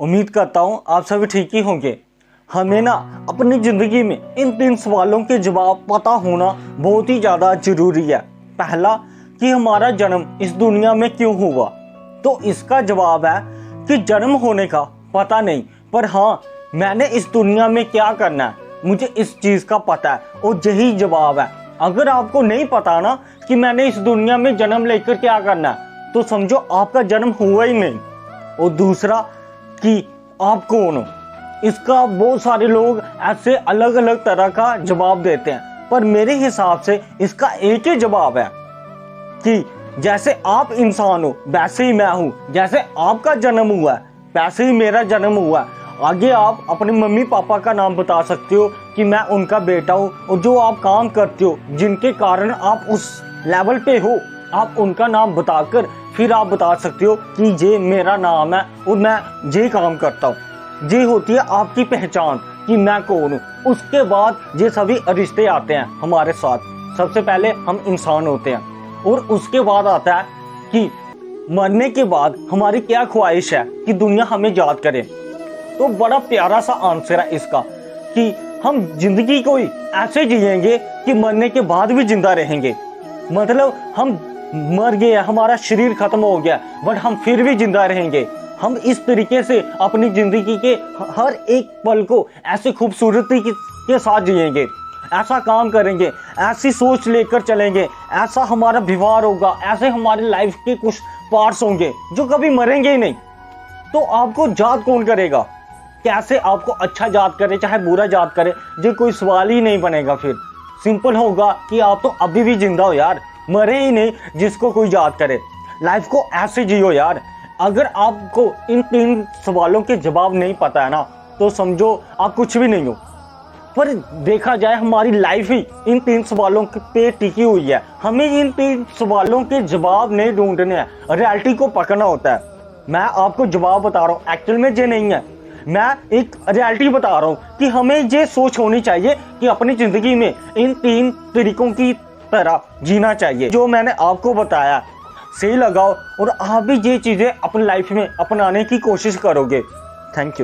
उम्मीद करता हूँ आप सभी ठीक ही होंगे। हमें ना अपनी ज़िंदगी में इन 3 सवालों के जवाब पता होना बहुत ही ज़्यादा ज़रूरी है। पहला कि हमारा जन्म इस दुनिया में क्यों हुआ, तो इसका जवाब है कि जन्म होने का पता नहीं, पर हाँ मैंने इस दुनिया में क्या करना है मुझे इस चीज़ का पता है और यही जवाब है। अगर आपको नहीं पता ना कि मैंने इस दुनिया में जन्म लेकर क्या करना है तो समझो आपका जन्म हुआ ही नहीं। और दूसरा कि आप कौन हो, इसका बहुत सारे लोग ऐसे अलग अलग तरह का जवाब देते हैं, पर मेरे हिसाब से इसका एक ही जवाब है कि जैसे आप इंसान हो वैसे ही मैं हूँ, जैसे आपका जन्म हुआ है वैसे ही मेरा जन्म हुआ है। आगे आप अपने मम्मी पापा का नाम बता सकते हो कि मैं उनका बेटा हूँ, और जो आप काम करते हो जिनके कारण आप उस लेवल पे हो आप उनका नाम बताकर फिर आप बता सकते हो कि ये मेरा नाम है और मैं ये काम करता हूँ। ये होती है आपकी पहचान कि मैं कौन हूँ। उसके बाद ये सभी रिश्ते आते हैं हमारे साथ। सबसे पहले हम इंसान होते हैं और उसके बाद आता है कि मरने के बाद हमारी क्या ख्वाहिश है कि दुनिया हमें याद करे। तो बड़ा प्यारा सा आंसर है इसका कि हम जिंदगी को ही ऐसे जिएंगे कि मरने के बाद भी जिंदा रहेंगे। मतलब हम मर गए, हमारा शरीर खत्म हो गया, बट हम फिर भी जिंदा रहेंगे। हम इस तरीके से अपनी जिंदगी के हर एक पल को ऐसी खूबसूरती के साथ जिएंगे, ऐसा काम करेंगे, ऐसी सोच लेकर चलेंगे, ऐसा हमारा व्यवहार होगा, ऐसे हमारे लाइफ के कुछ पार्ट्स होंगे जो कभी मरेंगे ही नहीं। तो आपको याद कौन करेगा, कैसे आपको अच्छा याद करे चाहे बुरा याद करे, ये कोई सवाल ही नहीं बनेगा। फिर सिंपल होगा कि आप तो अभी भी जिंदा हो यार, मरे ही नहीं जिसको कोई याद करे। लाइफ को ऐसे जियो यार। अगर आपको इन 3 सवालों के जवाब नहीं पता है ना तो समझो आप कुछ भी नहीं हो। पर देखा जाए हमारी लाइफ ही इन 3 सवालों पे टिकी हुई है। हमें इन 3 सवालों के जवाब नहीं ढूंढने हैं, रियलिटी को पकड़ना होता है। मैं आपको जवाब बता रहा हूँ, एक्चुअल में ये नहीं है, मैं एक रियलिटी बता रहा हूँ कि हमें ये सोच होनी चाहिए कि अपनी जिंदगी में इन 3 तरीकों की तरह जीना चाहिए। जो मैंने आपको बताया सही लगाओ और आप भी ये चीज़ें अपनी लाइफ में अपनाने की कोशिश करोगे। Thank you.